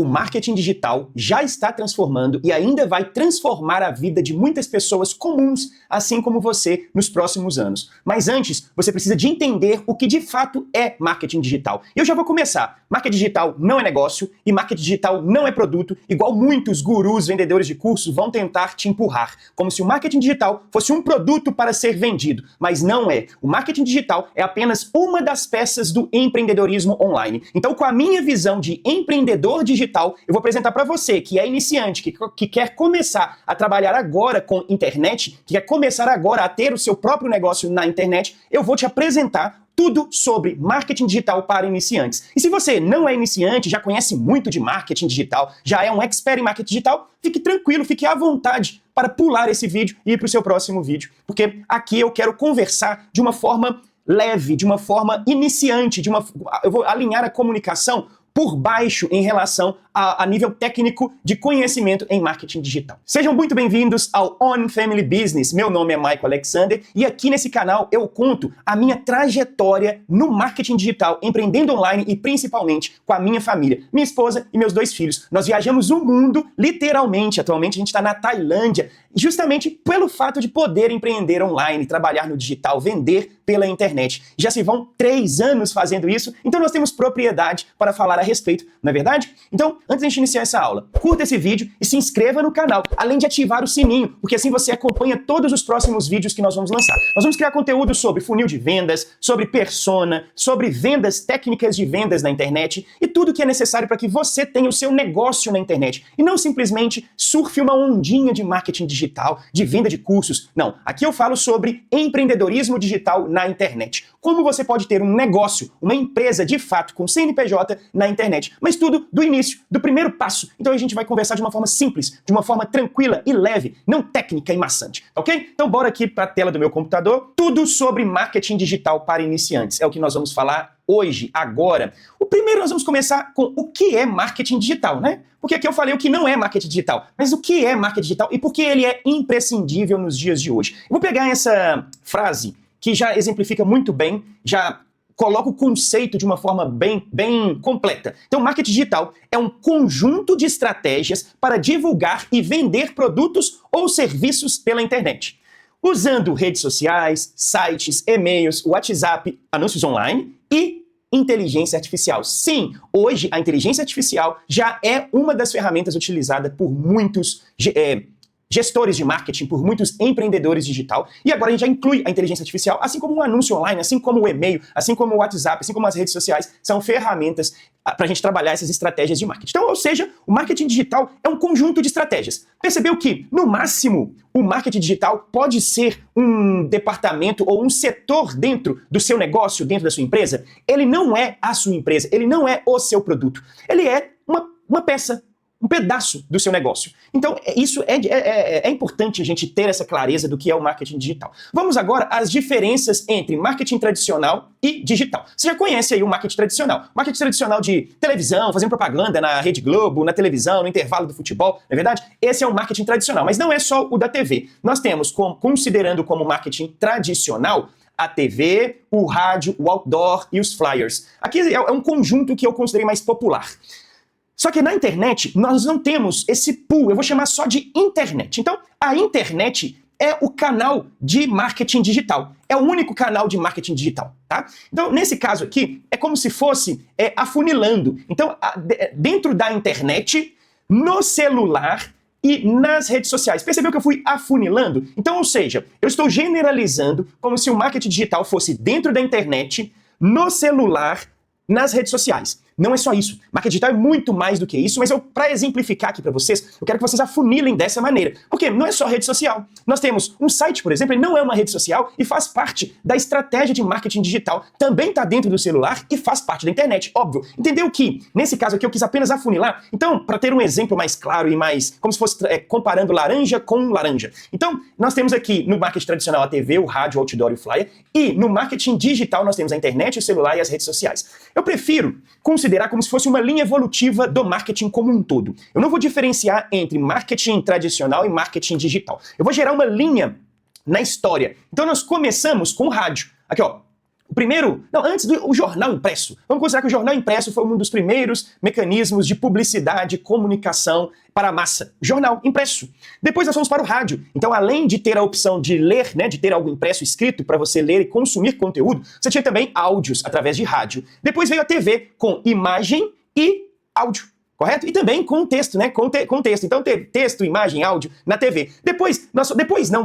O marketing digital já está transformando e ainda vai transformar a vida de muitas pessoas comuns, assim como você, nos próximos anos. Mas antes, você precisa de entender o que de fato é marketing digital. E eu já vou começar. Marketing digital não é negócio e marketing digital não é produto, igual muitos gurus, vendedores de cursos vão tentar te empurrar, como se o marketing digital fosse um produto para ser vendido. Mas não é. O marketing digital é apenas uma das peças do empreendedorismo online. Então, com a minha visão de empreendedor digital, eu vou apresentar para você que é iniciante, que quer começar a trabalhar agora com internet, que quer começar agora a ter o seu próprio negócio na internet, eu vou te apresentar tudo sobre marketing digital para iniciantes. E se você não é iniciante, já conhece muito de marketing digital, já é um expert em marketing digital, fique tranquilo, fique à vontade para pular esse vídeo e ir para o seu próximo vídeo, porque aqui eu quero conversar de uma forma leve, de uma forma iniciante, eu vou alinhar a comunicação por baixo em relação a nível técnico de conhecimento em marketing digital. Sejam muito bem-vindos ao On Family Business. Meu nome é Michael Alexander e aqui nesse canal eu conto a minha trajetória no marketing digital, empreendendo online e principalmente com a minha família, minha esposa e meus 2 filhos. Nós viajamos o mundo, literalmente. Atualmente a gente está na Tailândia, justamente pelo fato de poder empreender online, trabalhar no digital, vender pela internet. Já se vão 3 anos fazendo isso, então nós temos propriedade para falar a respeito, não é verdade? Então, antes de a gente iniciar essa aula, curta esse vídeo e se inscreva no canal, além de ativar o sininho, porque assim você acompanha todos os próximos vídeos que nós vamos lançar. Nós vamos criar conteúdo sobre funil de vendas, sobre persona, sobre vendas, técnicas de vendas na internet e tudo que é necessário para que você tenha o seu negócio na internet e não simplesmente surfe uma ondinha de marketing digital, de venda de cursos. Não, aqui eu falo sobre empreendedorismo digital na internet. Como você pode ter um negócio, uma empresa de fato com CNPJ na internet, mas tudo do início, do primeiro passo. Então a gente vai conversar de uma forma simples, de uma forma tranquila e leve, não técnica e maçante, ok? Então bora aqui para a tela do meu computador, tudo sobre marketing digital para iniciantes. É o que nós vamos falar hoje, agora. O primeiro nós vamos começar com o que é marketing digital, né? Porque aqui eu falei o que não é marketing digital, mas o que é marketing digital e por que ele é imprescindível nos dias de hoje. Eu vou pegar essa frase que já exemplifica muito bem, já coloca o conceito de uma forma bem completa. Então, marketing digital é um conjunto de estratégias para divulgar e vender produtos ou serviços pela internet, usando redes sociais, sites, e-mails, WhatsApp, anúncios online e inteligência artificial. Sim, hoje a inteligência artificial já é uma das ferramentas utilizadas por muitos gestores de marketing, por muitos empreendedores digital, e agora a gente já inclui a inteligência artificial, assim como o anúncio online, assim como o e-mail, assim como o WhatsApp, assim como as redes sociais, são ferramentas para a gente trabalhar essas estratégias de marketing. Então, ou seja, o marketing digital é um conjunto de estratégias. Percebeu que, no máximo, o marketing digital pode ser um departamento ou um setor dentro do seu negócio, dentro da sua empresa? Ele não é a sua empresa, ele não é o seu produto. Ele é uma peça, um pedaço do seu negócio. Então, isso é importante a gente ter essa clareza do que é o marketing digital. Vamos agora às diferenças entre marketing tradicional e digital. Você já conhece aí o marketing tradicional. Marketing tradicional de televisão, fazendo propaganda na Rede Globo, na televisão, no intervalo do futebol, não é verdade? Esse é o marketing tradicional, mas não é só o da TV. Nós temos, considerando como marketing tradicional, a TV, o rádio, o outdoor e os flyers. Aqui é um conjunto que eu considerei mais popular. Só que na internet, nós não temos esse pool, eu vou chamar só de internet. Então, a internet é o canal de marketing digital. É o único canal de marketing digital, tá? Então, nesse caso aqui, é como se fosse afunilando. Então, dentro da internet, no celular e nas redes sociais. Percebeu que eu fui afunilando? Então, ou seja, eu estou generalizando como se o marketing digital fosse dentro da internet, no celular, nas redes sociais. Não é só isso. Marketing digital é muito mais do que isso, mas para exemplificar aqui para vocês, eu quero que vocês afunilem dessa maneira. Porque não é só rede social. Nós temos um site, por exemplo, ele não é uma rede social e faz parte da estratégia de marketing digital. Também está dentro do celular e faz parte da internet, óbvio. Entendeu que, nesse caso aqui, eu quis apenas afunilar? Então, para ter um exemplo mais claro e mais, como se fosse comparando laranja com laranja. Então, nós temos aqui no marketing tradicional a TV, o rádio, o outdoor e o flyer, e no marketing digital nós temos a internet, o celular e as redes sociais. Eu prefiro considerar como se fosse uma linha evolutiva do marketing como um todo. Eu não vou diferenciar entre marketing tradicional e marketing digital. Eu vou gerar uma linha na história. Então nós começamos com o rádio. Aqui, ó. O primeiro, não, antes do jornal impresso. Vamos considerar que o jornal impresso foi um dos primeiros mecanismos de publicidade e comunicação para a massa. Jornal impresso. Depois nós fomos para o rádio. Então, além de ter a opção de ler, né, de ter algo impresso escrito para você ler e consumir conteúdo, você tinha também áudios através de rádio. Depois veio a TV com imagem e áudio. Correto? E também com texto, né? Com texto. Então, texto, imagem, áudio na TV. Depois,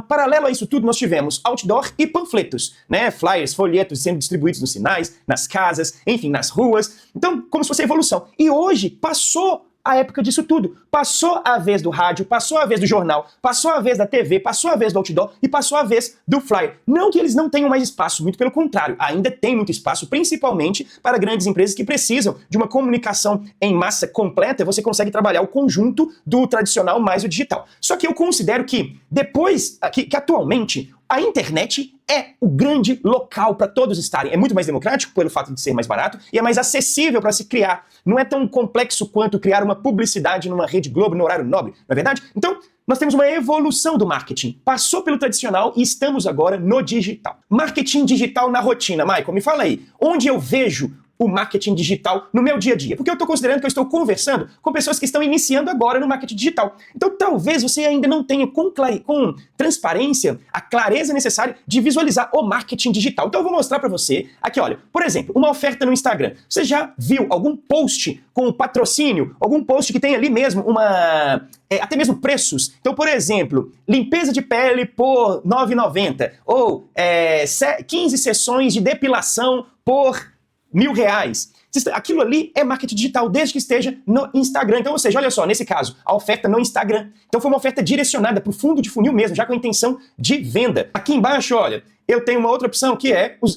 paralelo a isso tudo, nós tivemos outdoor e panfletos, né? Flyers, folhetos sendo distribuídos nos sinais, nas casas, enfim, nas ruas. Então, como se fosse evolução. E hoje passou a época disso tudo. Passou a vez do rádio, passou a vez do jornal, passou a vez da TV, passou a vez do outdoor e passou a vez do flyer. Não que eles não tenham mais espaço, muito pelo contrário, ainda tem muito espaço, principalmente para grandes empresas que precisam de uma comunicação em massa completa. Você consegue trabalhar o conjunto do tradicional mais o digital. Só que eu considero que que atualmente a internet é o grande local para todos estarem. É muito mais democrático pelo fato de ser mais barato e é mais acessível para se criar. Não é tão complexo quanto criar uma publicidade numa Rede Globo no horário nobre, não é verdade? Então, nós temos uma evolução do marketing. Passou pelo tradicional e estamos agora no digital. Marketing digital na rotina. Michael, me fala aí, onde eu vejo o marketing digital no meu dia a dia? Porque eu estou considerando que eu estou conversando com pessoas que estão iniciando agora no marketing digital. Então talvez você ainda não tenha com transparência a clareza necessária de visualizar o marketing digital. Então eu vou mostrar para você aqui, olha, por exemplo, uma oferta no Instagram. Você já viu algum post com patrocínio? Algum post que tem ali mesmo até mesmo preços? Então, por exemplo, limpeza de pele por R$ 9,90 ou 15 sessões de depilação por R$ 1.000. Aquilo ali é marketing digital, desde que esteja no Instagram. Então, ou seja, olha só, nesse caso, a oferta no Instagram. Então foi uma oferta direcionada para o fundo de funil mesmo, já com a intenção de venda. Aqui embaixo, olha, eu tenho uma outra opção que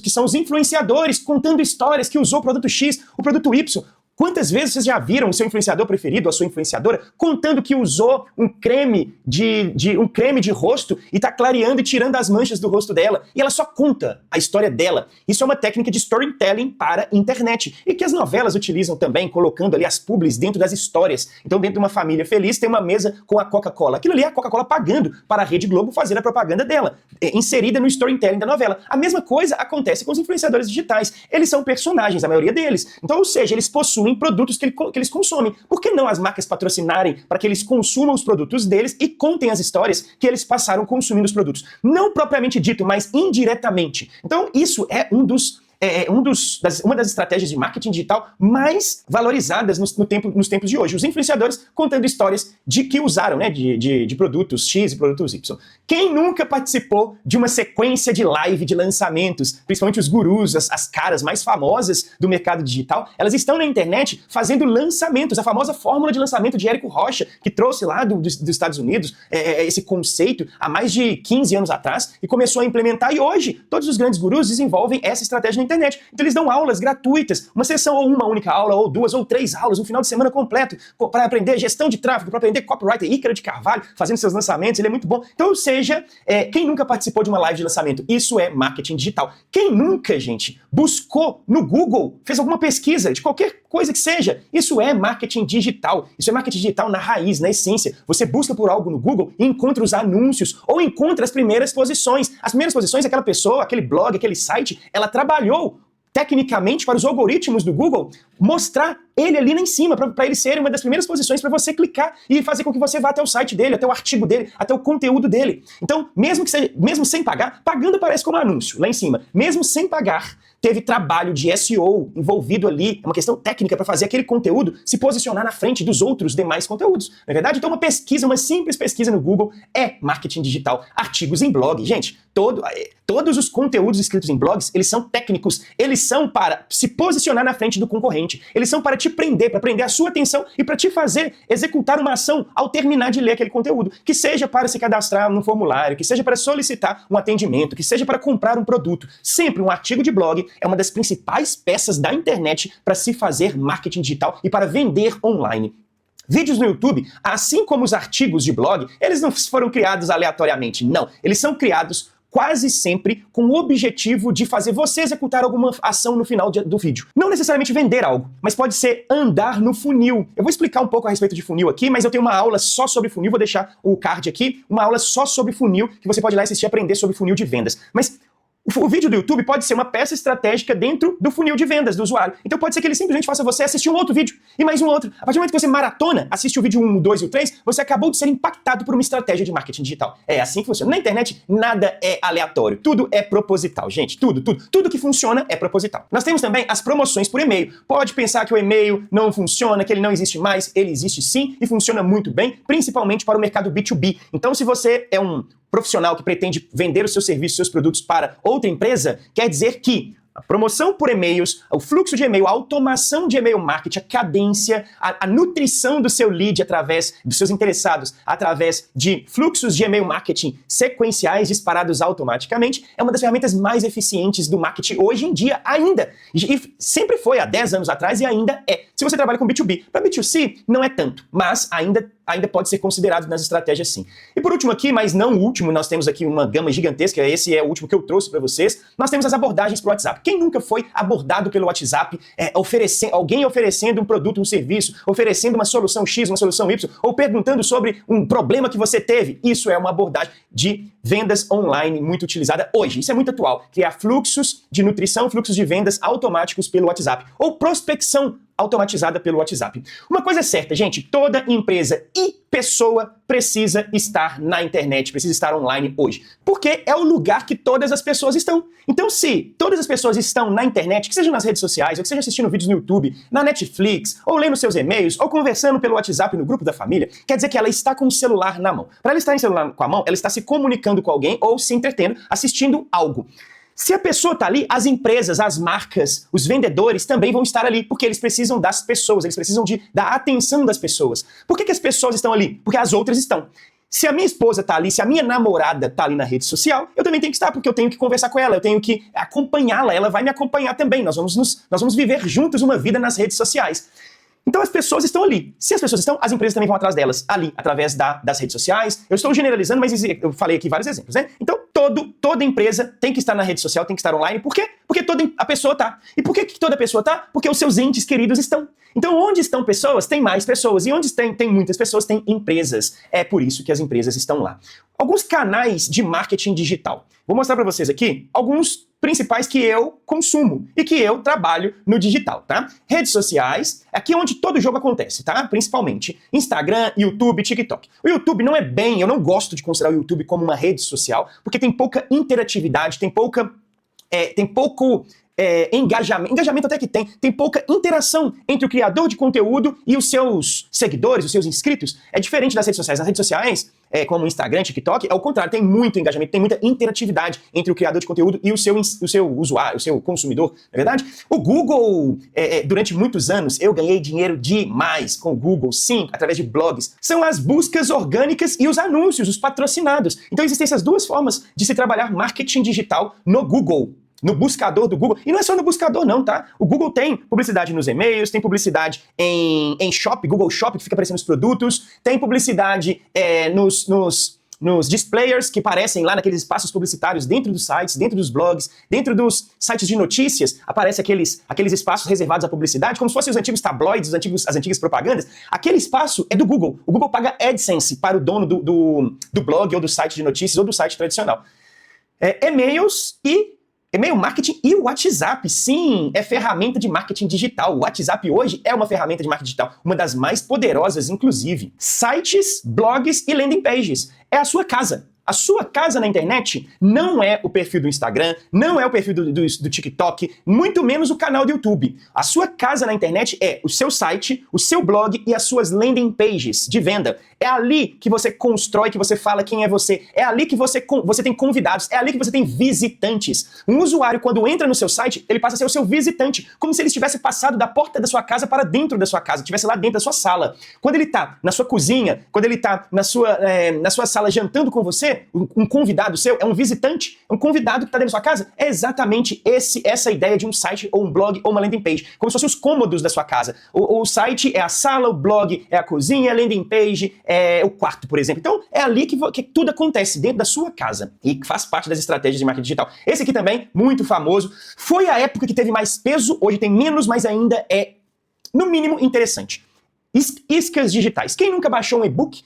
são os influenciadores contando histórias que usou o produto X, o produto Y. Quantas vezes vocês já viram o seu influenciador preferido, a sua influenciadora, contando que usou um creme de rosto e tá clareando e tirando as manchas do rosto dela, e ela só conta a história dela. Isso é uma técnica de storytelling para a internet, e que as novelas utilizam também, colocando ali as publis dentro das histórias. Então, dentro de uma família feliz, tem uma mesa com a Coca-Cola. Aquilo ali é a Coca-Cola pagando para a Rede Globo fazer a propaganda dela, inserida no storytelling da novela. A mesma coisa acontece com os influenciadores digitais. Eles são personagens, a maioria deles. Então, ou seja, eles possuem produtos que eles consomem. Por que não as marcas patrocinarem para que eles consumam os produtos deles e contem as histórias que eles passaram consumindo os produtos? Não propriamente dito, mas indiretamente. Então, isso é uma das estratégias de marketing digital mais valorizadas nos tempos de hoje. Os influenciadores contando histórias de que usaram, né, de produtos X e produtos Y. Quem nunca participou de uma sequência de live de lançamentos, principalmente os gurus, as caras mais famosas do mercado digital, elas estão na internet fazendo lançamentos, a famosa fórmula de lançamento de Érico Rocha, que trouxe lá dos Estados Unidos esse conceito há mais de 15 anos atrás e começou a implementar, e hoje todos os grandes gurus desenvolvem essa estratégia na internet. Então eles dão aulas gratuitas, uma sessão ou uma única aula, ou 2 ou 3 aulas, um final de semana completo, para aprender gestão de tráfego, para aprender copywriter. Ícaro de Carvalho fazendo seus lançamentos, ele é muito bom. Então, ou seja, quem nunca participou de uma live de lançamento? Isso é marketing digital. Quem nunca, gente, buscou no Google, fez alguma pesquisa de qualquer coisa que seja? Isso é marketing digital. Isso é marketing digital na raiz, na essência. Você busca por algo no Google e encontra os anúncios, ou encontra as primeiras posições. As primeiras posições, aquela pessoa, aquele blog, aquele site, ela trabalhou tecnicamente para os algoritmos do Google mostrar ele ali lá em cima, para ele ser uma das primeiras posições para você clicar e fazer com que você vá até o site dele, até o artigo dele, até o conteúdo dele. Então, mesmo sem pagar, pagando aparece como anúncio lá em cima. Mesmo sem pagar, teve trabalho de SEO envolvido ali, é uma questão técnica para fazer aquele conteúdo se posicionar na frente dos outros demais conteúdos. Não é verdade? Então uma simples pesquisa no Google é marketing digital. Artigos em blog. Gente, todos os conteúdos escritos em blogs, eles são técnicos, eles são para se posicionar na frente do concorrente, eles são para te prender, para prender a sua atenção e para te fazer executar uma ação ao terminar de ler aquele conteúdo, que seja para se cadastrar num formulário, que seja para solicitar um atendimento, que seja para comprar um produto. Sempre um artigo de blog é uma das principais peças da internet para se fazer marketing digital e para vender online. Vídeos no YouTube, assim como os artigos de blog, eles não foram criados aleatoriamente, não. Eles são criados quase sempre com o objetivo de fazer você executar alguma ação no final do vídeo. Não necessariamente vender algo, mas pode ser andar no funil. Eu vou explicar um pouco a respeito de funil aqui, mas eu tenho uma aula só sobre funil, vou deixar o card aqui, uma aula só sobre funil, que você pode ir lá assistir e aprender sobre funil de vendas. Mas O vídeo do YouTube pode ser uma peça estratégica dentro do funil de vendas do usuário. Então pode ser que ele simplesmente faça você assistir um outro vídeo e mais um outro. A partir do momento que você maratona, assiste o vídeo 1, o 2 e o 3, você acabou de ser impactado por uma estratégia de marketing digital. É assim que funciona. Na internet, nada é aleatório. Tudo é proposital, gente. Tudo que funciona é proposital. Nós temos também as promoções por e-mail. Pode pensar que o e-mail não funciona, que ele não existe mais. Ele existe sim e funciona muito bem, principalmente para o mercado B2B. Então, se você é um profissional que pretende vender os seus serviços, seus produtos para outra empresa, quer dizer que a promoção por e-mails, o fluxo de e-mail, a automação de e-mail marketing, a cadência, a nutrição do seu lead através dos seus interessados, através de fluxos de e-mail marketing sequenciais disparados automaticamente, é uma das ferramentas mais eficientes do marketing hoje em dia ainda. E sempre foi há 10 anos atrás e ainda é. Se você trabalha com B2B, para B2C não é tanto, mas ainda pode ser considerado nas estratégias sim. E por último aqui, mas não o último, nós temos aqui uma gama gigantesca, esse é o último que eu trouxe para vocês, nós temos as abordagens para o WhatsApp. Quem nunca foi abordado pelo WhatsApp, alguém oferecendo um produto, um serviço, oferecendo uma solução X, uma solução Y, ou perguntando sobre um problema que você teve? Isso é uma abordagem de vendas online muito utilizada hoje. Isso é muito atual. Criar fluxos de nutrição, fluxos de vendas automáticos pelo WhatsApp. Ou prospecção automatizada pelo WhatsApp. Uma coisa é certa, gente, toda empresa e pessoa precisa estar na internet, precisa estar online hoje. Porque é o lugar que todas as pessoas estão. Então, se todas as pessoas estão na internet, que seja nas redes sociais, ou que seja assistindo vídeos no YouTube, na Netflix, ou lendo seus e-mails, ou conversando pelo WhatsApp no grupo da família, quer dizer que ela está com o celular na mão. Para ela estar em celular com a mão, ela está se comunicando com alguém ou se entretendo, assistindo algo. Se a pessoa está ali, as empresas, as marcas, os vendedores também vão estar ali, porque eles precisam das pessoas, eles precisam da atenção das pessoas. Por que as pessoas estão ali? Porque as outras estão. Se a minha esposa está ali, se a minha namorada está ali na rede social, eu também tenho que estar, porque eu tenho que conversar com ela, eu tenho que acompanhá-la, ela vai me acompanhar também, nós vamos viver juntos uma vida nas redes sociais. Então as pessoas estão ali. Se as pessoas estão, as empresas também vão atrás delas, ali, através das redes sociais. Eu estou generalizando, mas eu falei aqui vários exemplos, né? Então toda empresa tem que estar na rede social, tem que estar online. Por quê? Porque toda a pessoa está. E por que toda pessoa está? Porque os seus entes queridos estão. Então onde estão pessoas, tem mais pessoas. E onde tem muitas pessoas, tem empresas. É por isso que as empresas estão lá. Alguns canais de marketing digital. Vou mostrar para vocês aqui alguns principais que eu consumo e que eu trabalho no digital, tá? Redes sociais, aqui é onde todo o jogo acontece, tá? Principalmente Instagram, YouTube, TikTok. O YouTube não é bem, eu não gosto de considerar o YouTube como uma rede social, porque tem pouca interatividade, tem pouco engajamento até que tem pouca interação entre o criador de conteúdo e os seus seguidores, os seus inscritos. É diferente das redes sociais. Nas redes sociais, como o Instagram, TikTok, é o contrário, tem muito engajamento, tem muita interatividade entre o criador de conteúdo e o seu usuário, o seu consumidor, não é verdade? O Google, durante muitos anos, eu ganhei dinheiro demais com o Google, sim, através de blogs. São as buscas orgânicas e os anúncios, os patrocinados. Então existem essas duas formas de se trabalhar marketing digital no Google. No buscador do Google. E não é só no buscador não, tá? O Google tem publicidade nos e-mails, tem publicidade em Shop, Google Shop, que fica aparecendo os produtos, tem publicidade nos displayers que aparecem lá naqueles espaços publicitários dentro dos sites, dentro dos blogs, dentro dos sites de notícias, aparecem aqueles espaços reservados à publicidade, como se fossem os antigos tabloides, as antigas propagandas. Aquele espaço é do Google. O Google paga AdSense para o dono do blog ou do site de notícias ou do site tradicional. E-mail marketing e o WhatsApp, sim, é ferramenta de marketing digital. O WhatsApp hoje é uma ferramenta de marketing digital, uma das mais poderosas, inclusive. Sites, blogs e landing pages. É a sua casa. A sua casa na internet não é o perfil do Instagram, não é o perfil do TikTok, muito menos o canal do YouTube. A sua casa na internet é o seu site, o seu blog e as suas landing pages de venda. É ali que você constrói, que você fala quem é você. É ali que você tem convidados, é ali que você tem visitantes. Um usuário, quando entra no seu site, ele passa a ser o seu visitante, como se ele tivesse passado da porta da sua casa para dentro da sua casa, estivesse lá dentro da sua sala. Quando ele está na sua cozinha, quando ele está na sua sala jantando com você, um convidado seu, é um visitante, é um convidado que está dentro da sua casa, é exatamente essa ideia de um site ou um blog ou uma landing page, como se fossem os cômodos da sua casa. O site é a sala, o blog é a cozinha, a landing page é o quarto, por exemplo. Então, é ali que tudo acontece, dentro da sua casa, e faz parte das estratégias de marketing digital. Esse aqui também, muito famoso, foi a época que teve mais peso, hoje tem menos, mas ainda é, no mínimo, interessante. Iscas digitais. Quem nunca baixou um e-book,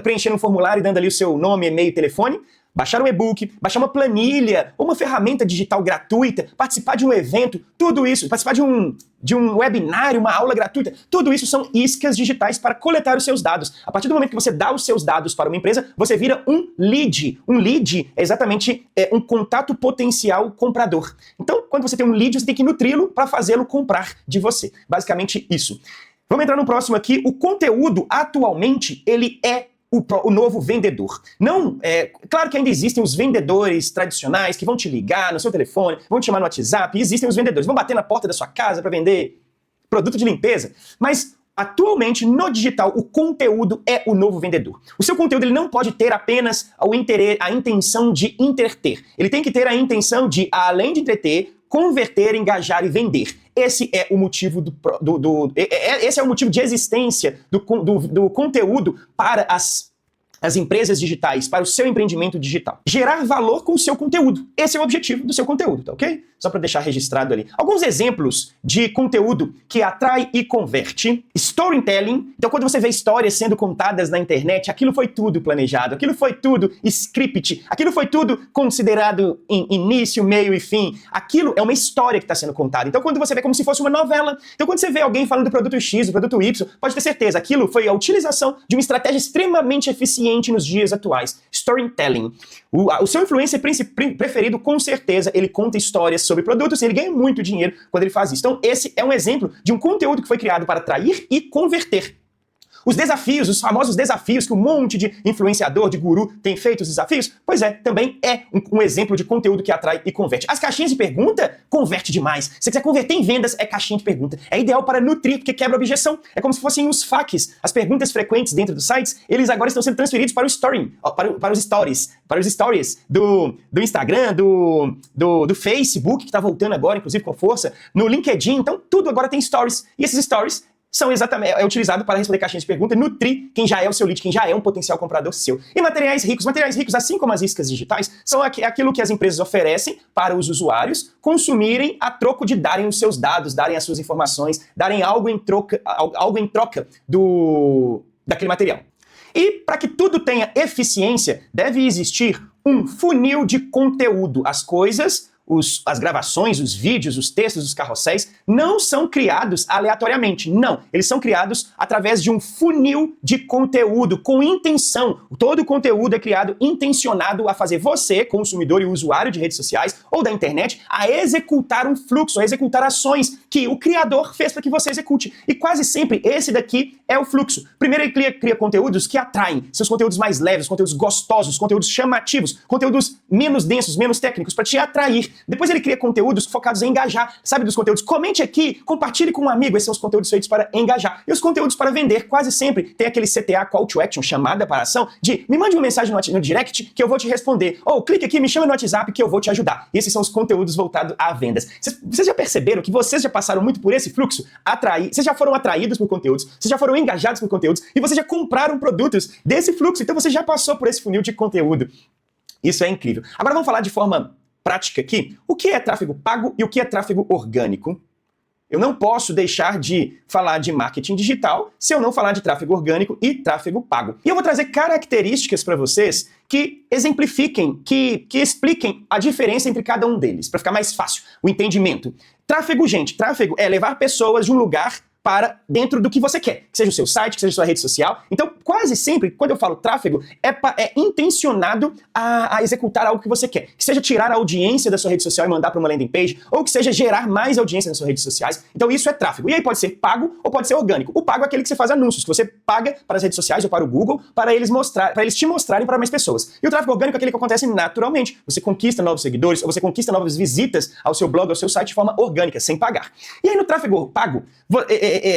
preenchendo um formulário e dando ali o seu nome, e-mail e telefone? Baixar um e-book, baixar uma planilha, ou uma ferramenta digital gratuita, participar de um evento, tudo isso, participar de um webinário, uma aula gratuita, tudo isso são iscas digitais para coletar os seus dados. A partir do momento que você dá os seus dados para uma empresa, você vira um lead. Um lead é exatamente um contato potencial comprador. Então, quando você tem um lead, você tem que nutri-lo para fazê-lo comprar de você. Basicamente isso. Vamos entrar no próximo aqui. O conteúdo, atualmente, ele é o novo vendedor. Não, claro que ainda existem os vendedores tradicionais que vão te ligar no seu telefone, vão te chamar no WhatsApp, existem os vendedores, vão bater na porta da sua casa para vender produto de limpeza, mas atualmente no digital o conteúdo é o novo vendedor. O seu conteúdo ele não pode ter apenas a intenção de entreter, ele tem que ter a intenção de, além de entreter, converter, engajar e vender. Esse é o motivo esse é o motivo de existência do conteúdo para as empresas digitais, para o seu empreendimento digital. Gerar valor com o seu conteúdo. Esse é o objetivo do seu conteúdo, tá ok? Só para deixar registrado ali. Alguns exemplos de conteúdo que atrai e converte. Storytelling. Então, quando você vê histórias sendo contadas na internet, aquilo foi tudo planejado, aquilo foi tudo script, aquilo foi tudo considerado em início, meio e fim. Aquilo é uma história que está sendo contada. Então, quando você vê como se fosse uma novela, então quando você vê alguém falando do produto X, do produto Y, pode ter certeza, aquilo foi a utilização de uma estratégia extremamente eficiente nos dias atuais. Storytelling. O seu influencer preferido, com certeza, ele conta histórias sobre produtos e ele ganha muito dinheiro quando ele faz isso. Então, esse é um exemplo de um conteúdo que foi criado para atrair e converter. Os desafios, os famosos desafios que um monte de influenciador, de guru tem feito, os desafios, pois é, também é um exemplo de conteúdo que atrai e converte. As caixinhas de pergunta, converte demais. Se você quiser converter em vendas, é caixinha de pergunta. É ideal para nutrir, porque quebra a objeção. É como se fossem os FAQs. As perguntas frequentes dentro dos sites, eles agora estão sendo transferidos para o story, para os stories do Instagram, do Facebook, que está voltando agora, inclusive com força, no LinkedIn. Então, tudo agora tem stories. E esses stories são exatamente, utilizado para responder caixinhas de pergunta, nutrir quem já é o seu lead, quem já é um potencial comprador seu. E materiais ricos, assim como as iscas digitais, são aquilo que as empresas oferecem para os usuários consumirem a troco de darem os seus dados, darem as suas informações, darem algo em troca daquele material. E para que tudo tenha eficiência, deve existir um funil de conteúdo. As coisas, as gravações, os vídeos, os textos, os carrosséis não são criados aleatoriamente. Não, eles são criados através de um funil de conteúdo com intenção. Todo o conteúdo é criado intencionado a fazer você, consumidor e usuário de redes sociais ou da internet, a executar um fluxo, a executar ações que o criador fez para que você execute. E quase sempre esse daqui é o fluxo. Primeiro ele cria conteúdos que atraem, seus conteúdos mais leves, conteúdos gostosos, conteúdos chamativos, conteúdos menos densos, menos técnicos, para te atrair. Depois ele cria conteúdos focados em engajar. Sabe dos conteúdos? Comente aqui, compartilhe com um amigo. Esses são os conteúdos feitos para engajar. E os conteúdos para vender, quase sempre tem aquele CTA, Call to Action, chamada para ação, de me mande uma mensagem no direct que eu vou te responder. Ou clique aqui, me chama no WhatsApp que eu vou te ajudar. E esses são os conteúdos voltados a vendas. Vocês já perceberam que vocês já passaram muito por esse fluxo? Vocês já foram atraídos por conteúdos, vocês já foram engajados por conteúdos e vocês já compraram produtos desse fluxo. Então você já passou por esse funil de conteúdo. Isso é incrível. Agora vamos falar de forma prática aqui, o que é tráfego pago e o que é tráfego orgânico. Eu não posso deixar de falar de marketing digital se eu não falar de tráfego orgânico e tráfego pago. E eu vou trazer características para vocês que exemplifiquem, que expliquem a diferença entre cada um deles, para ficar mais fácil o entendimento. Tráfego, gente, tráfego é levar pessoas de um lugar para dentro do que você quer, que seja o seu site, que seja a sua rede social. Então, quase sempre, quando eu falo tráfego, é intencionado a executar algo que você quer. Que seja tirar a audiência da sua rede social e mandar para uma landing page, ou que seja gerar mais audiência nas suas redes sociais. Então, isso é tráfego. E aí pode ser pago ou pode ser orgânico. O pago é aquele que você faz anúncios, que você paga para as redes sociais ou para o Google, para eles te mostrarem para mais pessoas. E o tráfego orgânico é aquele que acontece naturalmente. Você conquista novos seguidores, ou você conquista novas visitas ao seu blog, ao seu site de forma orgânica, sem pagar. E aí no tráfego pago,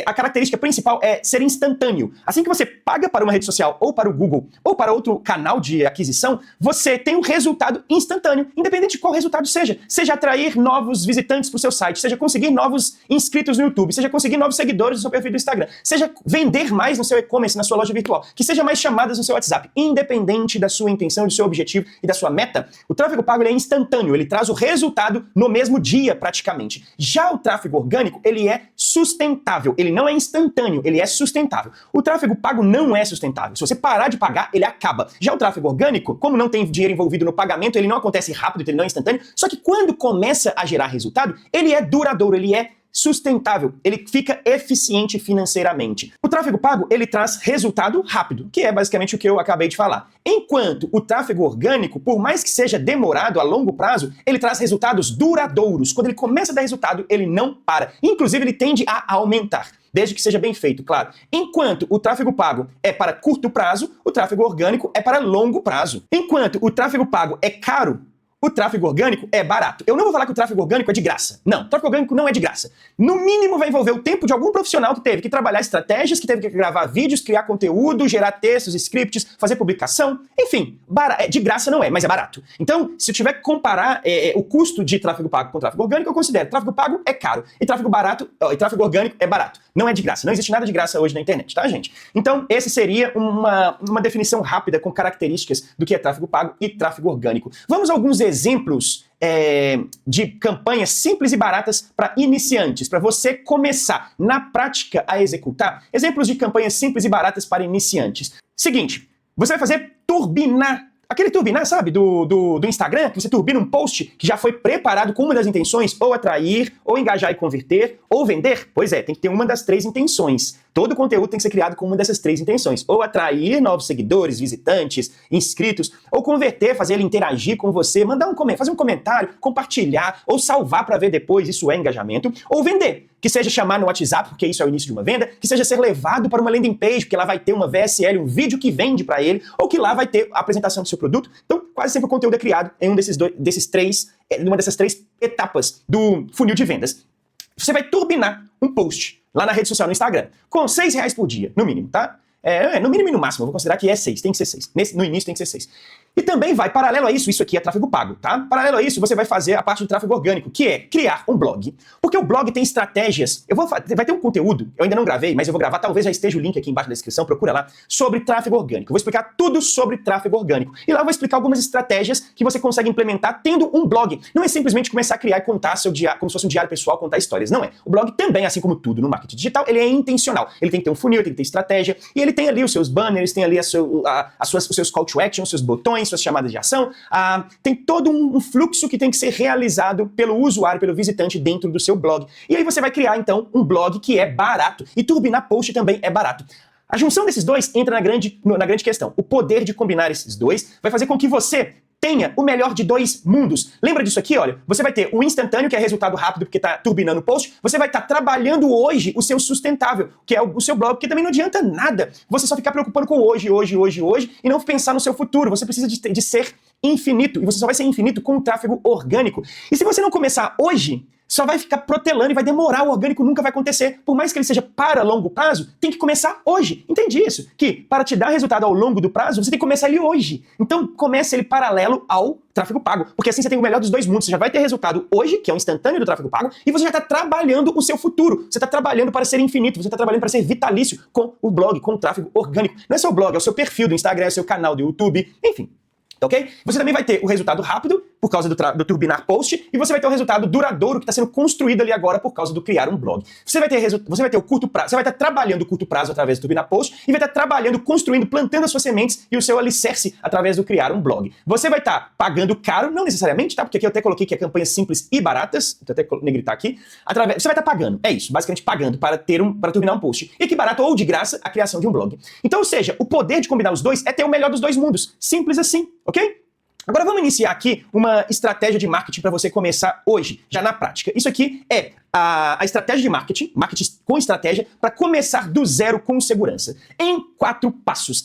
a característica principal é ser instantâneo. Assim que você paga para uma rede social, ou para o Google, ou para outro canal de aquisição, você tem um resultado instantâneo, independente de qual resultado seja. Seja atrair novos visitantes para o seu site, seja conseguir novos inscritos no YouTube, seja conseguir novos seguidores no seu perfil do Instagram, seja vender mais no seu e-commerce, na sua loja virtual, que seja mais chamadas no seu WhatsApp. Independente da sua intenção, do seu objetivo e da sua meta, o tráfego pago ele é instantâneo, ele traz o resultado no mesmo dia praticamente. Já o tráfego orgânico, ele é sustentável, ele não é instantâneo, ele é sustentável. O tráfego pago não é sustentável. Se você parar de pagar, ele acaba. Já o tráfego orgânico, como não tem dinheiro envolvido no pagamento, ele não acontece rápido, ele não é instantâneo, só que quando começa a gerar resultado, ele é duradouro, ele é sustentável, ele fica eficiente financeiramente. O tráfego pago, ele traz resultado rápido, que é basicamente o que eu acabei de falar. Enquanto o tráfego orgânico, por mais que seja demorado a longo prazo, ele traz resultados duradouros. Quando ele começa a dar resultado, ele não para. Inclusive, ele tende a aumentar, desde que seja bem feito, claro. Enquanto o tráfego pago é para curto prazo, o tráfego orgânico é para longo prazo. Enquanto o tráfego pago é caro, o tráfego orgânico é barato. Eu não vou falar que o tráfego orgânico é de graça. Não, o tráfego orgânico não é de graça. No mínimo vai envolver o tempo de algum profissional que teve que trabalhar estratégias, que teve que gravar vídeos, criar conteúdo, gerar textos, scripts, fazer publicação. Enfim, de graça não é, mas é barato. Então, se eu tiver que comparar o custo de tráfego pago com tráfego orgânico, eu considero tráfego pago é caro e tráfego orgânico é barato. Não é de graça. Não existe nada de graça hoje na internet, tá, gente? Então, esse seria uma definição rápida com características do que é tráfego pago e tráfego orgânico. Vamos a alguns exemplos de campanhas simples e baratas para iniciantes, para você começar na prática a executar. Exemplos de campanhas simples e baratas para iniciantes. Seguinte, você vai fazer turbinar. Aquele turbinar, sabe, do Instagram, que você turbina um post que já foi preparado com uma das intenções, ou atrair, ou engajar e converter, ou vender? Pois é, tem que ter uma das três intenções. Todo conteúdo tem que ser criado com uma dessas três intenções. Ou atrair novos seguidores, visitantes, inscritos, ou converter, fazer ele interagir com você, mandar fazer um comentário, compartilhar, ou salvar para ver depois, isso é engajamento, ou vender. Que seja chamar no WhatsApp, porque isso é o início de uma venda, que seja ser levado para uma landing page, porque lá vai ter uma VSL, um vídeo que vende para ele, ou que lá vai ter a apresentação do seu produto. Então, quase sempre o conteúdo é criado em uma dessas três etapas do funil de vendas. Você vai turbinar um post lá na rede social, no Instagram, com R$6 por dia, no mínimo, tá? No mínimo e no máximo, eu vou considerar que é 6, tem que ser 6. No início tem que ser 6. E também vai, paralelo a isso aqui é tráfego pago, tá? Paralelo a isso, você vai fazer a parte do tráfego orgânico, que é criar um blog. Porque o blog tem estratégias, vai ter um conteúdo, eu ainda não gravei, mas eu vou gravar, talvez já esteja o link aqui embaixo da descrição, procura lá, sobre tráfego orgânico. Eu vou explicar tudo sobre tráfego orgânico. E lá eu vou explicar algumas estratégias que você consegue implementar tendo um blog. Não é simplesmente começar a criar e contar seu diário, como se fosse um diário pessoal, contar histórias, não é. O blog também, assim como tudo no marketing digital, ele é intencional. Ele tem que ter um funil, tem que ter estratégia, e ele tem ali os seus banners, tem ali os seus call to action, seus botões, suas chamadas de ação. Tem todo um fluxo que tem que ser realizado pelo usuário, pelo visitante dentro do seu blog. E aí você vai criar, então, um blog que é barato. E turbinar post também é barato. A junção desses dois entra na grande questão. O poder de combinar esses dois vai fazer com que você tenha o melhor de dois mundos. Lembra disso aqui, olha? Você vai ter um instantâneo, que é resultado rápido, porque está turbinando o post. Você vai estar trabalhando hoje o seu sustentável, que é o seu blog, porque também não adianta nada você só ficar preocupando com hoje, e não pensar no seu futuro. Você precisa de ser infinito, e você só vai ser infinito com o tráfego orgânico. E se você não começar hoje, só vai ficar protelando e vai demorar, o orgânico nunca vai acontecer. Por mais que ele seja para longo prazo, tem que começar hoje. Entendi isso? Que para te dar resultado ao longo do prazo, você tem que começar ele hoje. Então comece ele paralelo ao tráfego pago, porque assim você tem o melhor dos dois mundos. Você já vai ter resultado hoje, que é o instantâneo do tráfego pago, e você já está trabalhando o seu futuro. Você está trabalhando para ser infinito, você está trabalhando para ser vitalício com o blog, com o tráfego orgânico. Não é seu blog, é o seu perfil do Instagram, é o seu canal do YouTube, enfim. Ok? Você também vai ter o resultado rápido por causa do turbinar post, e você vai ter o resultado duradouro que está sendo construído ali agora por causa do criar um blog. Você vai ter o curto prazo, você vai estar trabalhando o curto prazo através do turbinar post, e vai estar trabalhando, construindo, plantando as suas sementes e o seu alicerce através do criar um blog. Você vai estar pagando caro, não necessariamente, tá? Porque aqui eu até coloquei que é campanhas simples e baratas, vou até negritar aqui. Você vai estar pagando, é isso, basicamente pagando para turbinar um post. E que barato ou de graça a criação de um blog. Então, ou seja, o poder de combinar os dois é ter o melhor dos dois mundos. Simples assim, ok? Agora vamos iniciar aqui uma estratégia de marketing para você começar hoje, já na prática. Isso aqui é a estratégia de marketing com estratégia para começar do zero com segurança. Em 4 passos,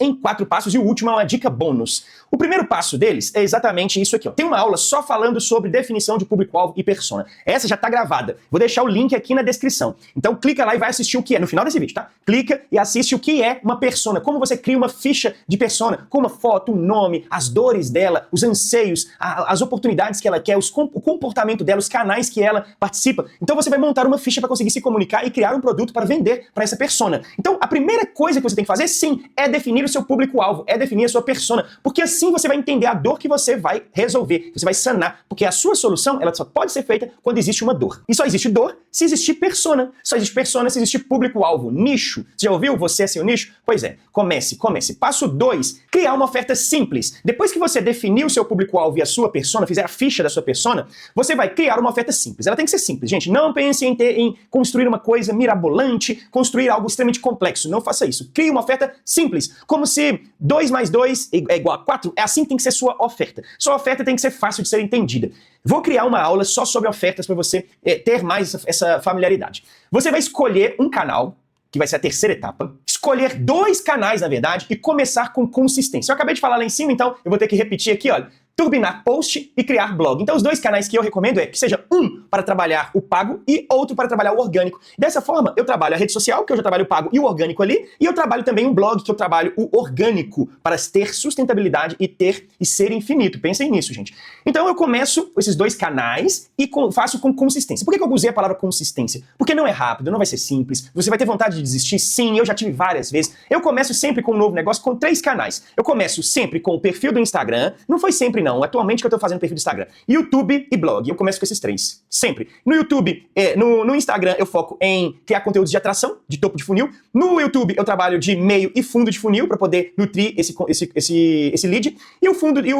e o último é uma dica bônus. O primeiro passo deles é exatamente isso aqui, ó. Tem uma aula só falando sobre definição de público-alvo e persona. Essa já está gravada. Vou deixar o link aqui na descrição. Então clica lá e vai assistir o que é, no final desse vídeo, tá? Clica e assiste o que é uma persona, como você cria uma ficha de persona, com uma foto, um nome, as dores dela, os anseios, as oportunidades que ela quer, o comportamento dela, os canais que ela participa. Então você vai vai montar uma ficha para conseguir se comunicar e criar um produto para vender para essa persona. Então, a primeira coisa que você tem que fazer, sim, é definir o seu público-alvo, é definir a sua persona, porque assim você vai entender a dor que você vai resolver, você vai sanar, porque a sua solução, ela só pode ser feita quando existe uma dor. E só existe dor se existir persona. Só existe persona se existe público-alvo, nicho. Você já ouviu? Você é seu nicho? Pois é, comece. Passo 2, criar uma oferta simples. Depois que você definir o seu público-alvo e a sua persona, fizer a ficha da sua persona, você vai criar uma oferta simples. Ela tem que ser simples, gente. Não pense em construir uma coisa mirabolante, construir algo extremamente complexo. Não faça isso. Crie uma oferta simples, como se 2 mais 2 é igual a 4. É assim que tem que ser sua oferta. Sua oferta tem que ser fácil de ser entendida. Vou criar uma aula só sobre ofertas para você ter mais essa familiaridade. Você vai escolher um canal, que vai ser a terceira etapa, escolher 2 canais, na verdade, e começar com consistência. Eu acabei de falar lá em cima, então eu vou ter que repetir aqui, olha. Turbinar post e criar blog. Então os 2 canais que eu recomendo é que seja um para trabalhar o pago e outro para trabalhar o orgânico. Dessa forma, eu trabalho a rede social, que eu já trabalho o pago e o orgânico ali, e eu trabalho também um blog, que eu trabalho o orgânico, para ter sustentabilidade e ser infinito. Pensem nisso, gente. Então eu começo esses 2 canais e faço com consistência. Por que eu usei a palavra consistência? Porque não é rápido, não vai ser simples, você vai ter vontade de desistir? Sim, eu já tive várias vezes. Eu começo sempre com um novo negócio com 3 canais. Eu começo sempre com o perfil do Instagram, não foi sempre não, atualmente que eu tô fazendo perfil do Instagram, YouTube e blog, eu começo com esses 3, sempre. No YouTube, no Instagram eu foco em criar conteúdos de atração, de topo de funil. No YouTube eu trabalho de meio e fundo de funil para poder nutrir esse lead, e o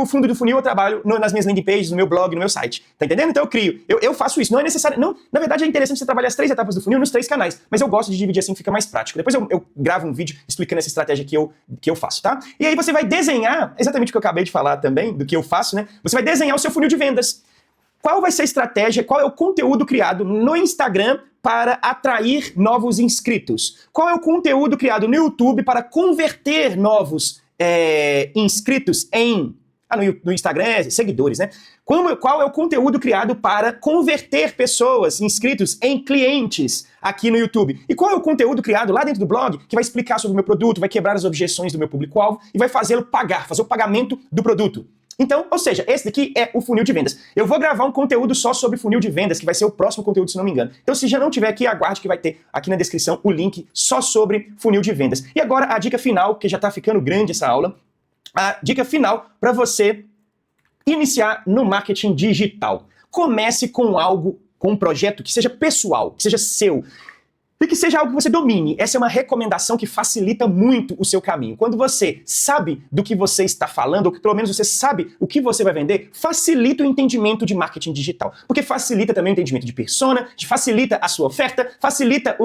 fundo do funil eu trabalho nas minhas landing pages, no meu blog, no meu site, tá entendendo? Então eu faço isso, não é necessário, não, na verdade é interessante você trabalhar as 3 etapas do funil nos 3 canais, mas eu gosto de dividir assim, fica mais prático. Depois eu gravo um vídeo explicando essa estratégia que eu faço, tá? E aí você vai desenhar, exatamente o que eu acabei de falar também, do que eu faço, né? Você vai desenhar o seu funil de vendas. Qual vai ser a estratégia, qual é o conteúdo criado no Instagram para atrair novos inscritos? Qual é o conteúdo criado no YouTube para converter novos inscritos em... no Instagram é seguidores, né? Qual é o conteúdo criado para converter pessoas, inscritos, em clientes aqui no YouTube? E qual é o conteúdo criado lá dentro do blog que vai explicar sobre o meu produto, vai quebrar as objeções do meu público-alvo e vai fazê-lo pagar, fazer o pagamento do produto? Então, ou seja, esse daqui é o funil de vendas. Eu vou gravar um conteúdo só sobre funil de vendas, que vai ser o próximo conteúdo, se não me engano. Então, se já não tiver aqui, aguarde que vai ter aqui na descrição o link só sobre funil de vendas. E agora a dica final, que já tá ficando grande essa aula, a dica final para você iniciar no marketing digital. Comece com algo, com um projeto que seja pessoal, que seja seu. E que seja algo que você domine. Essa é uma recomendação que facilita muito o seu caminho. Quando você sabe do que você está falando, ou que pelo menos você sabe o que você vai vender, facilita o entendimento de marketing digital. Porque facilita também o entendimento de persona, facilita a sua oferta, facilita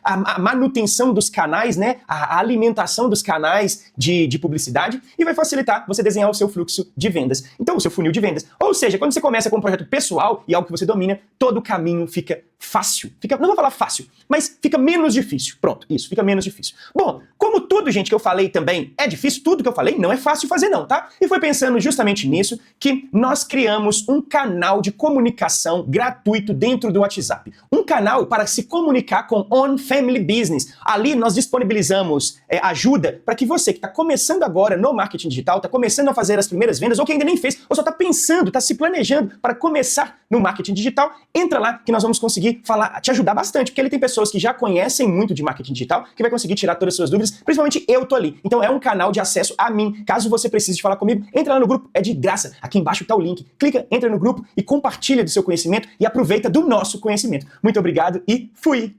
a manutenção dos canais, né? A alimentação dos canais de publicidade, e vai facilitar você desenhar o seu fluxo de vendas. Então, o seu funil de vendas. Ou seja, quando você começa com um projeto pessoal e algo que você domina, todo o caminho fica fácil. Não vou falar fácil, mas fica menos difícil. Pronto, isso, fica menos difícil. Bom, como tudo, gente, que eu falei também é difícil, tudo que eu falei não é fácil fazer não, tá? E foi pensando justamente nisso que nós criamos um canal de comunicação gratuito dentro do WhatsApp. Um canal para se comunicar com On Family Business. Ali nós disponibilizamos ajuda para que você que está começando agora no marketing digital, está começando a fazer as primeiras vendas, ou que ainda nem fez, ou só está pensando, está se planejando para começar no marketing digital, entra lá que nós vamos conseguir te ajudar bastante, porque ele tem pessoas que já conhecem muito de marketing digital, que vai conseguir tirar todas as suas dúvidas, principalmente eu tô ali. Então é um canal de acesso a mim. Caso você precise falar comigo, entra lá no grupo, é de graça. Aqui embaixo tá o link. Clica, entra no grupo e compartilha do seu conhecimento e aproveita do nosso conhecimento. Muito obrigado e fui!